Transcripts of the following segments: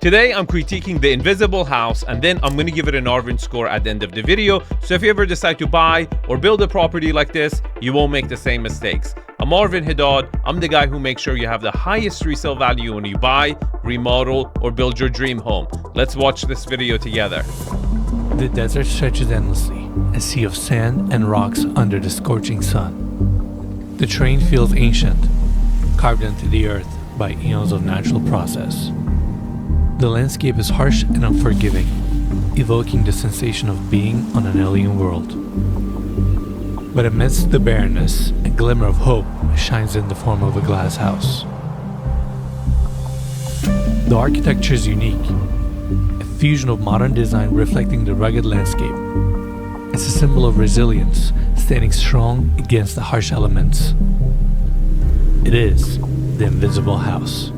Today, I'm critiquing the invisible house, and then I'm going to give it an Arvin score at the end of the video. So if you ever decide to buy or build a property like this, you won't make the same mistakes. I'm Arvin Haddad. I'm the guy who makes sure you have the highest resale value when you buy, remodel, or build your dream home. Let's watch this video together. The desert stretches endlessly, a sea of sand and rocks under the scorching sun. The terrain feels ancient, carved into the earth by eons of natural process. The landscape is harsh and unforgiving, evoking the sensation of being on an alien world. But amidst the barrenness, a glimmer of hope shines in the form of a glass house. The architecture is unique, a fusion of modern design reflecting the rugged landscape. It's a symbol of resilience, standing strong against the harsh elements. It is the invisible house.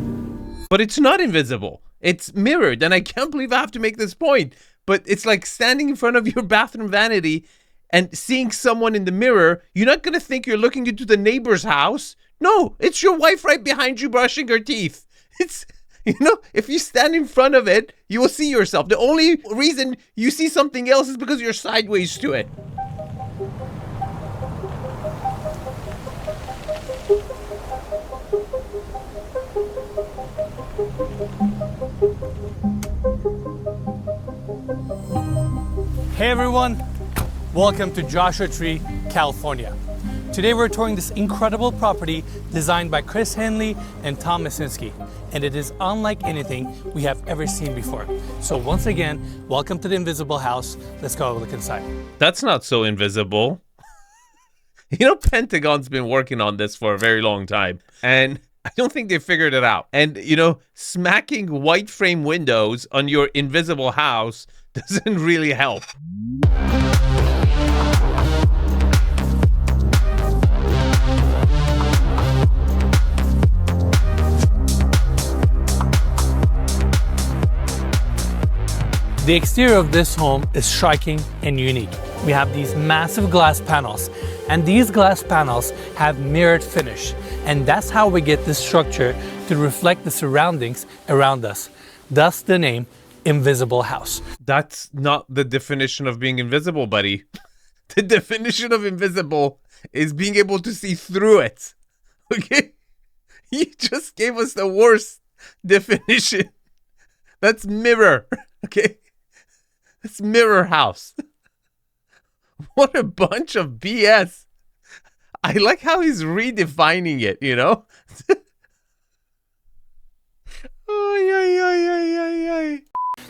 But it's not invisible. It's mirrored, and I can't believe I have to make this point. But it's like standing in front of your bathroom vanity and seeing someone in the mirror. You're not going to think you're looking into the neighbor's house. No, it's your wife right behind you brushing her teeth. It's, if you stand in front of it, you will see yourself. The only reason you see something else is because you're sideways to it. Hey everyone, welcome to Joshua Tree, California. Today we're touring this incredible property designed by Chris Henley and Tom Masinski, and it is unlike anything we have ever seen before. So once again, welcome to the invisible house. Let's go look inside. That's not so invisible. Pentagon's been working on this for a very long time, and I don't think they figured it out. And, smacking white frame windows on your invisible house doesn't really help. The exterior of this home is striking and unique. We have these massive glass panels, and these glass panels have mirrored finish. And that's how we get this structure to reflect the surroundings around us. Thus the name Invisible House. That's not the definition of being invisible, buddy. The definition of invisible is being able to see through it. Okay? You just gave us the worst definition. That's mirror. Okay? That's mirror house. What a bunch of BS. I like how he's redefining it,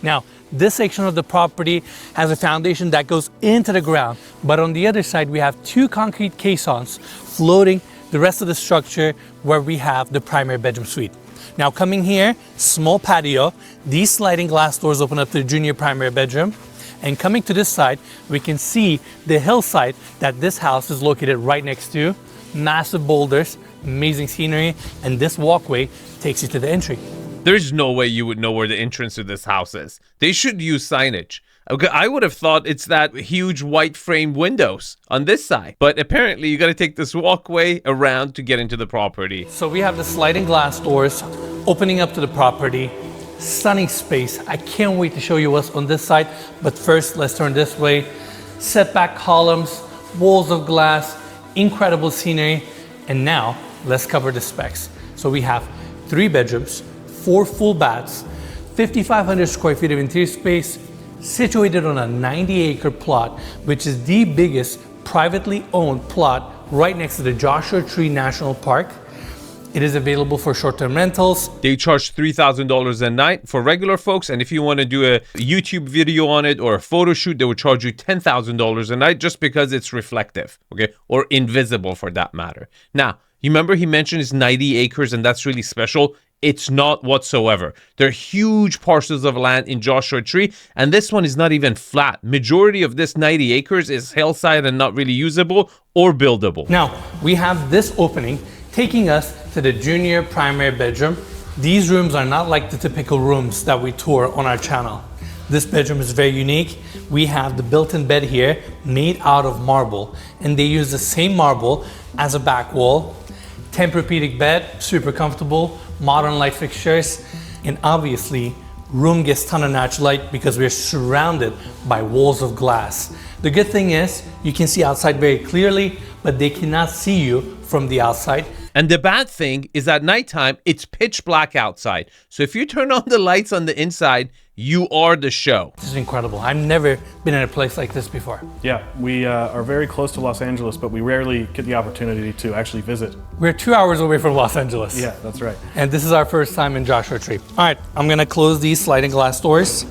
Now, this section of the property has a foundation that goes into the ground, but on the other side we have two concrete caissons floating the rest of the structure where we have the primary bedroom suite. Now coming here, small patio, these sliding glass doors open up to the junior primary bedroom, and coming to this side, we can see the hillside that this house is located right next to. Massive boulders, amazing scenery, and this walkway takes you to the entry. There's no way you would know where the entrance to this house is. They should use signage. Okay, I would have thought it's that huge white frame windows on this side. But apparently you got to take this walkway around to get into the property. So we have the sliding glass doors opening up to the property. Stunning space. I can't wait to show you what's on this side. But first, let's turn this way. Setback columns, walls of glass, incredible scenery. And now let's cover the specs. So we have 3 bedrooms, 4 full baths, 5,500 square feet of interior space, situated on a 90-acre plot, which is the biggest privately owned plot right next to the Joshua Tree National Park. It is available for short-term rentals. They charge $3,000 a night for regular folks, and if you want to do a YouTube video on it or a photo shoot, they would charge you $10,000 a night just because it's reflective, okay, or invisible for that matter. Now, you remember he mentioned it's 90 acres, and that's really special. It's not whatsoever. There are huge parcels of land in Joshua Tree, and this one is not even flat. Majority of this 90 acres is hillside and not really usable or buildable. Now, we have this opening taking us to the junior primary bedroom. These rooms are not like the typical rooms that we tour on our channel. This bedroom is very unique. We have the built-in bed here made out of marble, and they use the same marble as a back wall. Tempur-Pedic bed, super comfortable, modern light fixtures, and obviously room gets ton of natural light because we're surrounded by walls of glass. The good thing is you can see outside very clearly, but they cannot see you from the outside. And the bad thing is at nighttime, it's pitch black outside. So if you turn on the lights on the inside, you are the show. This is incredible. I've never been in a place like this before. Yeah, we are very close to Los Angeles, but we rarely get the opportunity to actually visit. We're 2 hours away from Los Angeles. Yeah, that's right. And this is our first time in Joshua Tree. All right, I'm gonna close these sliding glass doors.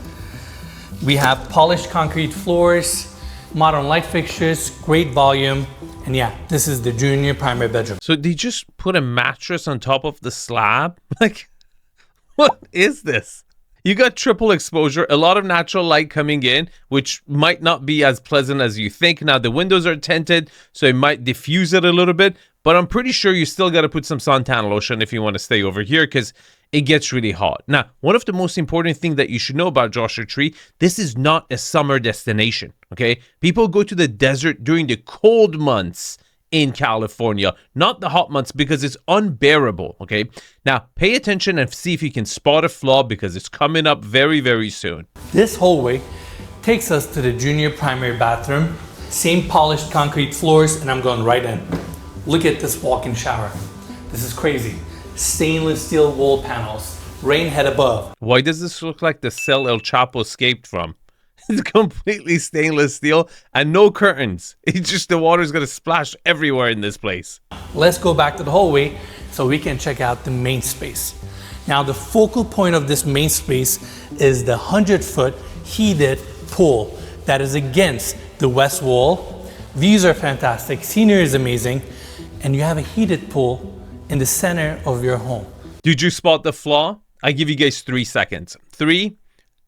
We have polished concrete floors, modern light fixtures, great volume. And yeah, this is the junior primary bedroom. So they just put a mattress on top of the slab? Like, what is this? You got triple exposure, a lot of natural light coming in, which might not be as pleasant as you think. Now, the windows are tinted, so it might diffuse it a little bit, but I'm pretty sure you still got to put some suntan lotion if you want to stay over here because it gets really hot. Now, one of the most important things that you should know about Joshua Tree, this is not a summer destination, okay? People go to the desert during the cold months in California, not the hot months, because it's unbearable, okay? Now, pay attention and see if you can spot a flaw because it's coming up very, very soon. This hallway takes us to the junior primary bathroom. Same polished concrete floors, and I'm going right in. Look at this walk-in shower. This is crazy. Stainless steel wall panels, rain head above. Why does this look like the cell El Chapo escaped from? It's completely stainless steel and no curtains. It's just the water's gonna splash everywhere in this place. Let's go back to the hallway so we can check out the main space. Now, the focal point of this main space is the 100-foot heated pool that is against the west wall. Views are fantastic, scenery is amazing, and you have a heated pool in the center of your home. Did you spot the flaw? I give you guys 3 seconds. 3,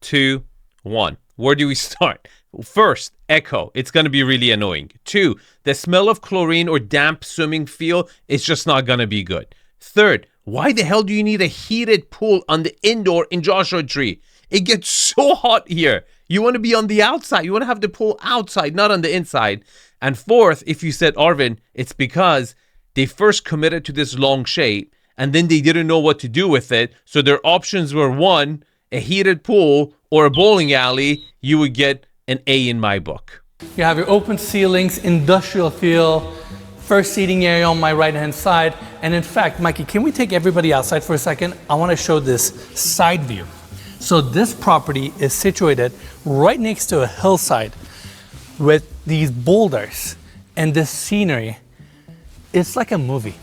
2, 1. Where do we start? First, echo. It's going to be really annoying. 2, the smell of chlorine or damp swimming feel is just not going to be good. Third, why the hell do you need a heated pool on the indoor in Joshua Tree? It gets so hot here. You want to be on the outside. You want to have the pool outside, not on the inside. And fourth, if you said Arvin, it's because they first committed to this long shape and then they didn't know what to do with it. So their options were 1, a heated pool, or a bowling alley. You would get an A in my book. You have your open ceilings, industrial feel, first seating area on my right-hand side. And in fact, Mikey, can we take everybody outside for a second? I want to show this side view. So this property is situated right next to a hillside with these boulders and this scenery. It's like a movie.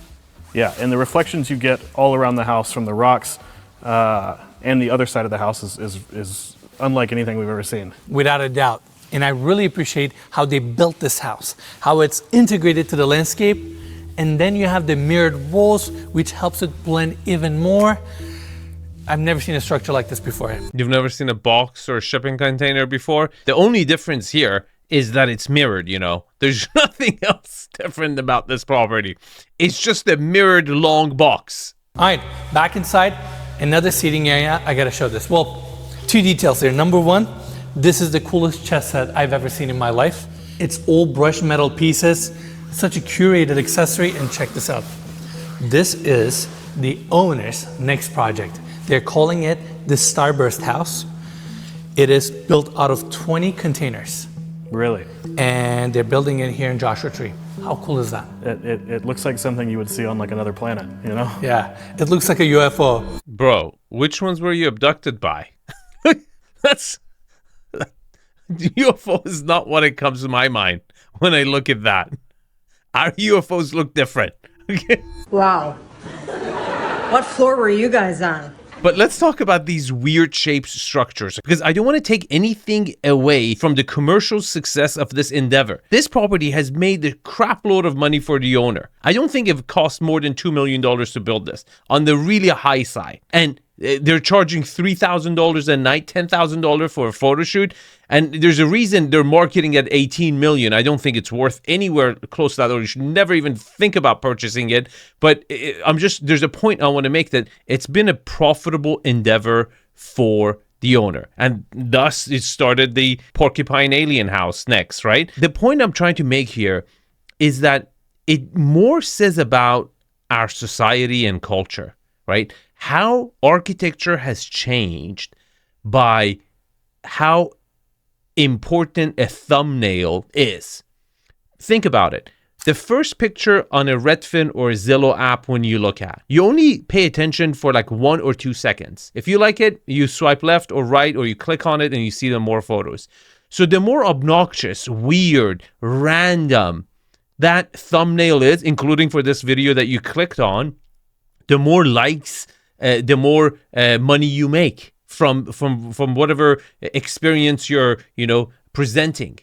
Yeah, and the reflections you get all around the house from the rocks and the other side of the house is unlike anything we've ever seen. Without a doubt. And I really appreciate how they built this house, how it's integrated to the landscape. And then you have the mirrored walls, which helps it blend even more. I've never seen a structure like this before. You've never seen a box or a shipping container before? The only difference here is that it's mirrored, you know. There's nothing else different about this property. It's just a mirrored long box. All right, back inside, another seating area. I gotta show this. Well, 2 details here. Number 1, this is the coolest chess set I've ever seen in my life. It's all brushed metal pieces, such a curated accessory, and check this out. This is the owner's next project. They're calling it the Starburst House. It is built out of 20 containers. Really? And they're building it here in Joshua Tree. How cool is that? It looks like something you would see on like another planet, you know? Yeah, it looks like a UFO. Bro, which ones were you abducted by? That's... UFO is not what it comes to my mind when I look at that. Our UFOs look different. Okay? Wow. What floor were you guys on? But let's talk about these weird shaped structures because I don't want to take anything away from the commercial success of this endeavor. This property has made a crap load of money for the owner. I don't think it cost more than $2 million to build this on the really high side. And they're charging $3,000 a night, $10,000 for a photo shoot. And there's a reason they're marketing at $18 million. I don't think it's worth anywhere close to that, or you should never even think about purchasing it. But there's a point I want to make that it's been a profitable endeavor for the owner. And thus it started the Porcupine Alien House next, right? The point I'm trying to make here is that it more says about our society and culture, right? How architecture has changed by how important a thumbnail is. Think about it. The first picture on a Redfin or a Zillow app when you look at, you only pay attention for like 1 or 2 seconds. If you like it, you swipe left or right, or you click on it and you see the more photos. So the more obnoxious, weird, random that thumbnail is, including for this video that you clicked on, the more likes, the more money you make from whatever experience you're, presenting.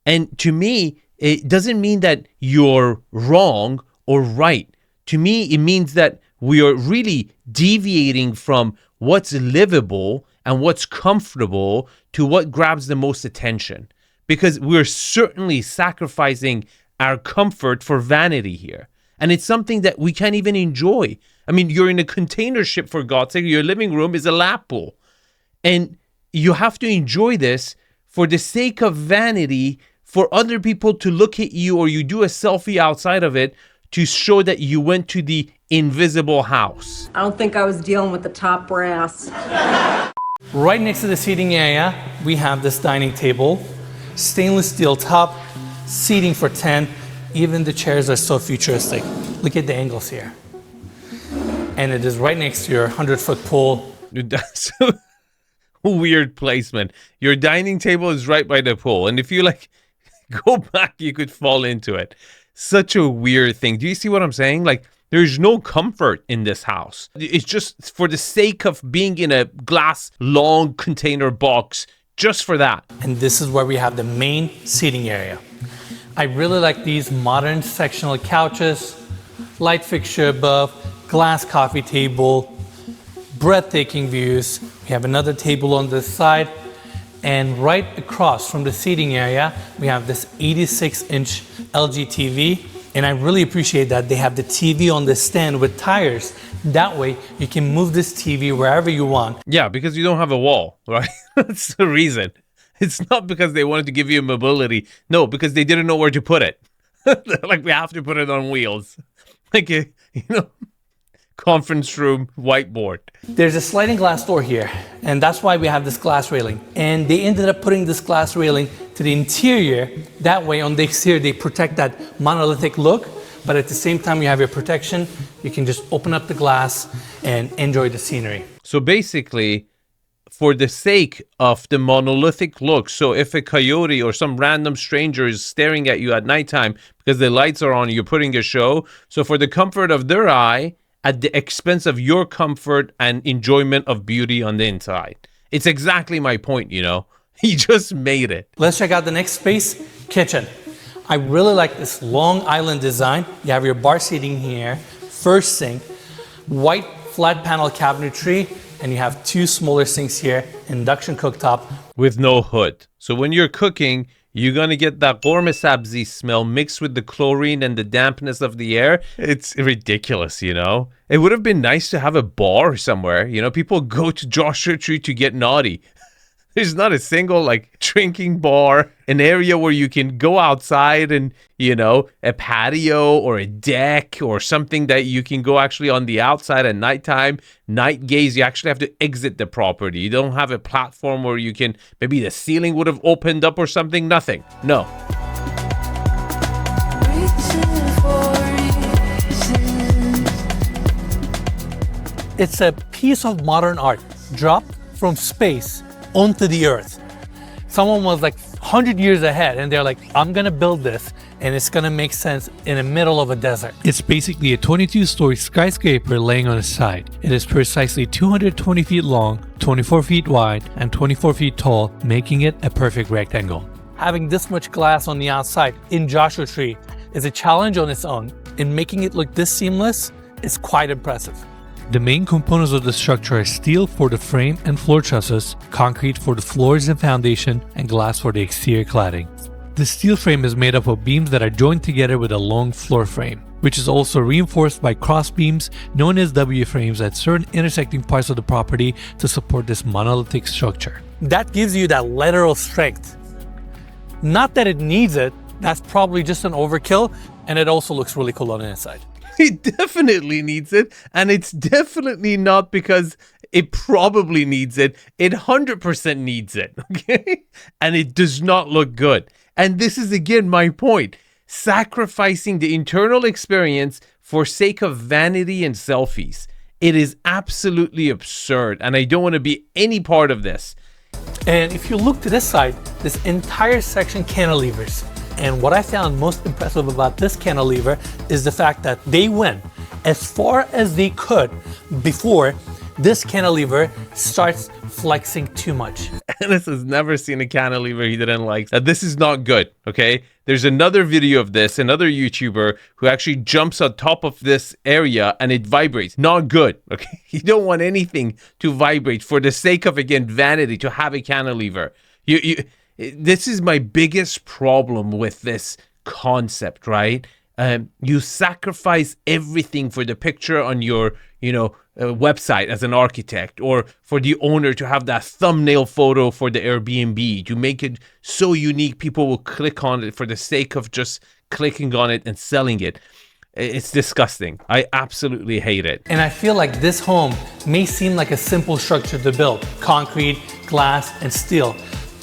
And to me, it doesn't mean that you're wrong or right. To me, it means that we are really deviating from what's livable and what's comfortable to what grabs the most attention. Because we're certainly sacrificing our comfort for vanity here. And it's something that we can't even enjoy. I mean, you're in a container ship, for God's sake. Your living room is a lap pool. And you have to enjoy this for the sake of vanity, for other people to look at you, or you do a selfie outside of it to show that you went to the invisible house. I don't think I was dealing with the top brass. Right next to the seating area, we have this dining table, stainless steel top, seating for 10. Even the chairs are so futuristic. Look at the angles here. And it is right next to your 100-foot pool. That's a weird placement. Your dining table is right by the pool. And if you go back, you could fall into it. Such a weird thing. Do you see what I'm saying? There's no comfort in this house. It's just for the sake of being in a glass long container box, just for that. And this is where we have the main seating area. I really like these modern sectional couches, light fixture above, glass coffee table, breathtaking views. We have another table on this side. And right across from the seating area, we have this 86-inch LG TV. And I really appreciate that they have the TV on the stand with tires. That way, you can move this TV wherever you want. Yeah, because you don't have a wall, right? That's the reason. It's not because they wanted to give you mobility. No, because they didn't know where to put it. We have to put it on wheels. Conference room whiteboard. There's a sliding glass door here, and that's why we have this glass railing. And they ended up putting this glass railing to the interior. That way, on the exterior, they protect that monolithic look, but at the same time, you have your protection. You can just open up the glass and enjoy the scenery. So basically, for the sake of the monolithic look, so if a coyote or some random stranger is staring at you at nighttime because the lights are on, you're putting a show. So for the comfort of their eye, at the expense of your comfort and enjoyment of beauty on the inside. It's exactly my point, He just made it. Let's check out the next space, kitchen. I really like this long island design. You have your bar seating here, first sink, white flat panel cabinetry, and you have 2 smaller sinks here, induction cooktop. With no hood. So when you're cooking, you're going to get that gourmet sabzi smell mixed with the chlorine and the dampness of the air. It's ridiculous, It would have been nice to have a bar somewhere. People go to Joshua Tree to get naughty. There's not a single drinking bar, an area where you can go outside and, a patio or a deck or something that you can go actually on the outside at nighttime, night gaze. You actually have to exit the property. You don't have a platform where you can, maybe the ceiling would have opened up or something. Nothing. No. It's a piece of modern art dropped from space onto the earth. Someone was 100 years ahead and they're like, I'm gonna build this and it's gonna make sense in the middle of a desert. It's basically a 22-story skyscraper laying on its side. It is precisely 220 feet long, 24 feet wide, and 24 feet tall, making it a perfect rectangle. Having this much glass on the outside in Joshua Tree is a challenge on its own, and making it look this seamless is quite impressive. The main components of the structure are steel for the frame and floor trusses, concrete for the floors and foundation, and glass for the exterior cladding. The steel frame is made up of beams that are joined together with a long floor frame, which is also reinforced by cross beams known as W-frames at certain intersecting parts of the property to support this monolithic structure. That gives you that lateral strength. Not that it needs it, that's probably just an overkill, and it also looks really cool on the inside. It definitely needs it. And it's definitely not because it probably needs it. It 100% needs it. Okay. And it does not look good. And this is again my point. Sacrificing the internal experience for sake of vanity and selfies. It is absolutely absurd. And I don't want to be any part of this. And if you look to this side, this entire section cantilevers. And what I found most impressive about this cantilever is the fact that they went as far as they could before this cantilever starts flexing too much. Enes has never seen a cantilever he didn't like. This is not good, okay? There's another video of this, another YouTuber who actually jumps on top of this area and it vibrates. Not good, okay? You don't want anything to vibrate for the sake of, again, vanity, to have a cantilever. This is my biggest problem with this concept, right? You sacrifice everything for the picture on your, website as an architect, or for the owner to have that thumbnail photo for the Airbnb, to make it so unique people will click on it for the sake of just clicking on it and selling it. It's disgusting. I absolutely hate it. And I feel like this home may seem like a simple structure to build: concrete, glass, and steel.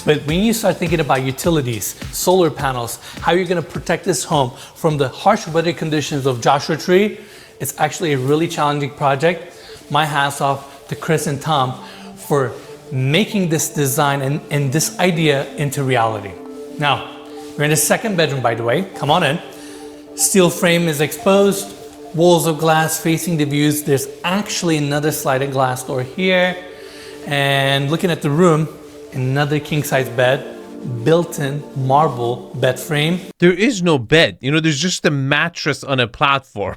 But when you start thinking about utilities, solar panels, how you're going to protect this home from the harsh weather conditions of Joshua Tree, it's actually a really challenging project. My hats off to Chris and Tom for making this design and this idea into reality. Now, we're in the second bedroom, by the way. Come on in. Steel frame is exposed, walls of glass facing the views. There's actually another sliding glass door here. And looking at the room, another king-size bed, built-in marble bed frame. There is no bed. There's just a mattress on a platform.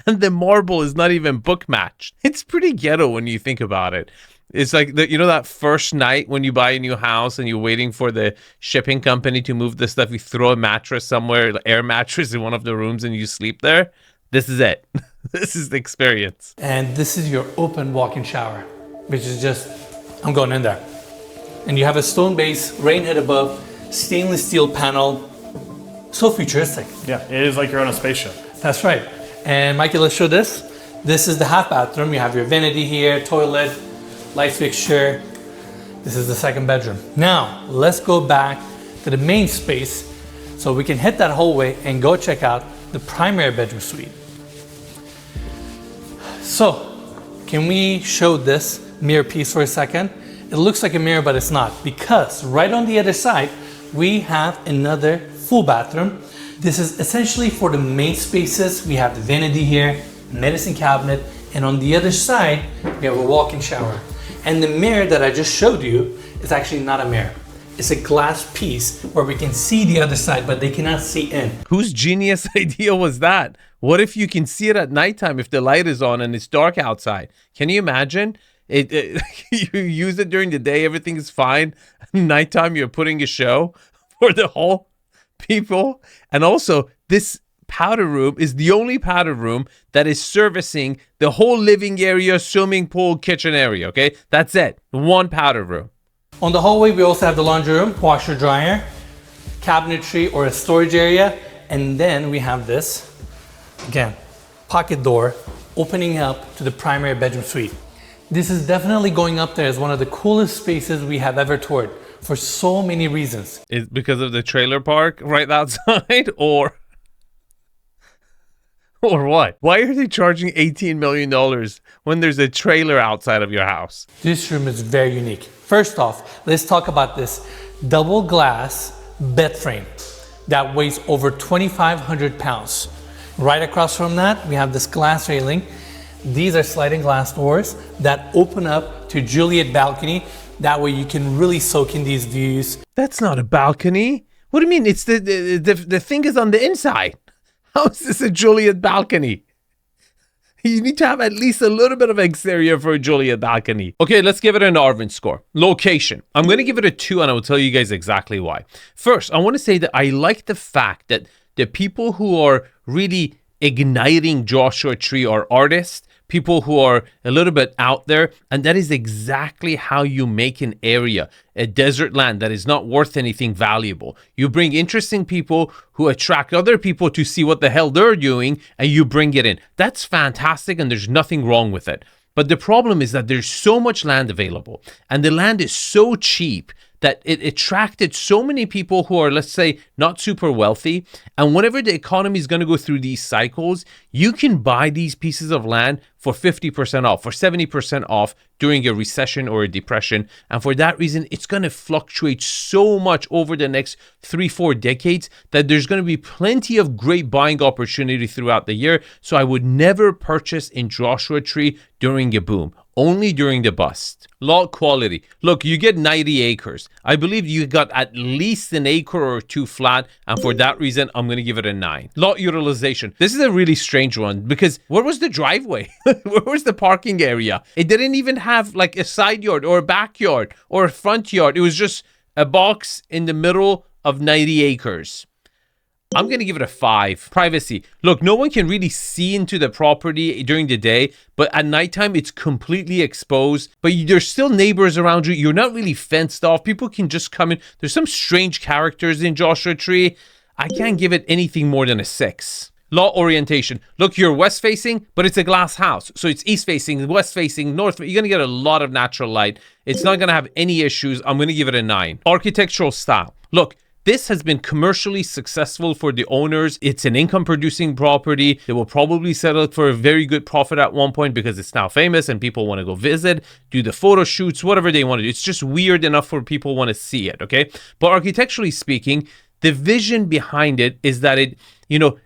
And the marble is not even book matched. It's pretty ghetto when you think about it. It's like, that first night when you buy a new house and you're waiting for the shipping company to move the stuff, you throw a mattress somewhere, air mattress in one of the rooms, and you sleep there. This is it. This is the experience. And this is your open walk-in shower, which is just, I'm going in there. And you have a stone base, rain head above, stainless steel panel. So futuristic. Yeah, it is like you're on a spaceship. That's right. And Mikey, let's show this. This is the half bathroom. You have your vanity here, toilet, light fixture. This is the second bedroom. Now, let's go back to the main space so we can hit that hallway and go check out the primary bedroom suite. So, can we show this mirror piece for a second? It looks like a mirror, but it's not, because right on the other side, we have another full bathroom. This is essentially for the main spaces. We have the vanity here, medicine cabinet, and on the other side, we have a walk-in shower. And the mirror that I just showed you is actually not a mirror. It's a glass piece where we can see the other side, but they cannot see in. Whose genius idea was that? What if you can see it at nighttime if the light is on and it's dark outside? Can you imagine? You use it during the day, everything is fine. Nighttime, you're putting a show for the whole people. And also, this powder room is the only powder room that is servicing the whole living area, swimming pool, kitchen area. Okay, that's it. One powder room. On the hallway, we also have the laundry room, washer, dryer, cabinetry or a storage area, and then we have this, again, pocket door opening up to the primary bedroom suite. This is definitely going up there as one of the coolest spaces we have ever toured for so many reasons. Is because of the trailer park right outside, or what? Why are they charging $18 million when there's a trailer outside of your house? This room is very unique. First off, let's talk about this double glass bed frame that weighs over 2,500 pounds. Right across from that, we have this glass railing. These are sliding glass doors that open up to Juliet balcony. That way you can really soak in these views. That's not a balcony. What do you mean? It's the thing is on the inside. How is this a Juliet balcony? You need to have at least a little bit of exterior for a Juliet balcony. Okay, let's give it an Arvin score. Location. I'm going to give it a 2 and I will tell you guys exactly why. First, I want to say that I like the fact that the people who are really igniting Joshua Tree are artists, people who are a little bit out there. And that is exactly how you make an area, a desert land that is not worth anything valuable. You bring interesting people who attract other people to see what the hell they're doing, and you bring it in. That's fantastic, and there's nothing wrong with it. But the problem is that there's so much land available, and the land is so cheap that it attracted so many people who are, let's say, not super wealthy. And whenever the economy is going to go through these cycles, you can buy these pieces of land for 50% off, for 70% off during a recession or a depression. And for that reason, it's going to fluctuate so much over the next 3-4 decades that there's going to be plenty of great buying opportunity throughout the year. So I would never purchase in Joshua Tree during a boom, only during the bust. Lot quality. Look, you get 90 acres. I believe you got at least an acre or two flat, and for that reason, I'm going to give it a 9. Lot utilization. This is a really strange one because where was the driveway? Where was the parking area? It didn't even have like a side yard or a backyard or a front yard. It was just a box in the middle of 90 acres. I'm going to give it a 5. Privacy. Look, no one can really see into the property during the day, but at nighttime, it's completely exposed. But there's still neighbors around you. You're not really fenced off. People can just come in. There's some strange characters in Joshua Tree. I can't give it anything more than a 6. Lot orientation. Look, you're west facing, but it's a glass house. So it's east facing, west facing, north. You're going to get a lot of natural light. It's not going to have any issues. I'm going to give it a 9. Architectural style. Look, this has been commercially successful for the owners. It's an income producing property. They will probably sell it for a very good profit at one point because it's now famous and people want to go visit, do the photo shoots, whatever they want to do. It's just weird enough for people want to see it, okay? But architecturally speaking, the vision behind it is that it,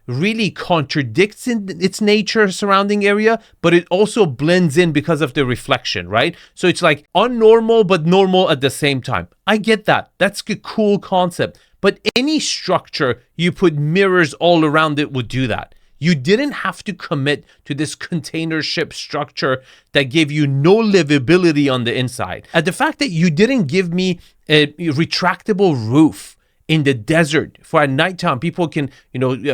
really contradicts in its nature surrounding area, but it also blends in because of the reflection, right? So it's like unnormal, but normal at the same time. I get that. That's a cool concept. But any structure you put mirrors all around it would do that. You didn't have to commit to this container ship structure that gave you no livability on the inside. And the fact that you didn't give me a retractable roof in the desert for at nighttime, people can,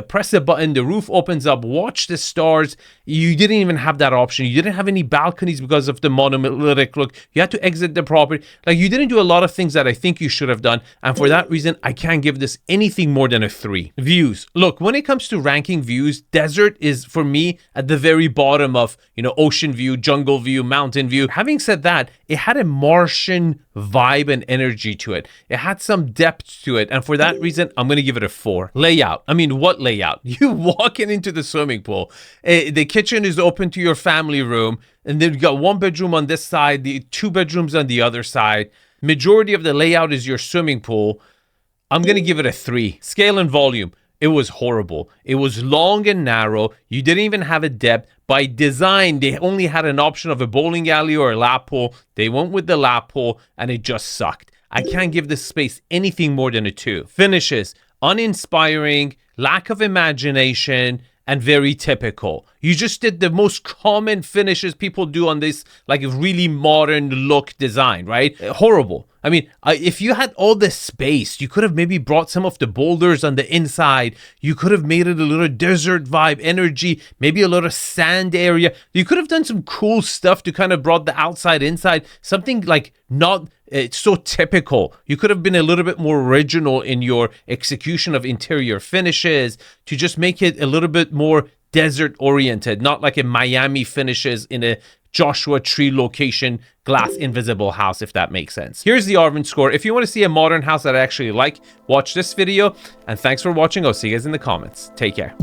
press a button, the roof opens up, watch the stars. You didn't even have that option. You didn't have any balconies because of the monolithic look. You had to exit the property. Like, you didn't do a lot of things that I think you should have done. And for that reason, I can't give this anything more than a 3. Views. Look, when it comes to ranking views, desert is for me at the very bottom of, ocean view, jungle view, mountain view. Having said that, it had a Martian vibe and energy to it. It had some depth to it. And for that reason, I'm going to give it a 4. Layout. I mean, what layout? You walking into the swimming pool. The kitchen is open to your family room. And then you got 1 bedroom on this side, the 2 bedrooms on the other side. Majority of the layout is your swimming pool. I'm going to give it a 3. Scale and volume. It was horrible. It was long and narrow. You didn't even have a depth. By design, they only had an option of a bowling alley or a lap pool. They went with the lap pool, and it just sucked. I can't give this space anything more than a 2. Finishes, uninspiring, lack of imagination, and very typical. You just did the most common finishes people do on this, like, really modern look design, right? Horrible. I mean, if you had all this space, you could have maybe brought some of the boulders on the inside. You could have made it a little desert vibe energy, maybe a little sand area. You could have done some cool stuff to kind of brought the outside inside, something like not it's so typical. You could have been a little bit more original in your execution of interior finishes to just make it a little bit more desert oriented, not like a Miami finishes in a Joshua Tree location, glass invisible house, if that makes sense. Here's the Arvin score. If you want to see a modern house that I actually like, watch this video. And thanks for watching. I'll see you guys in the comments. Take care.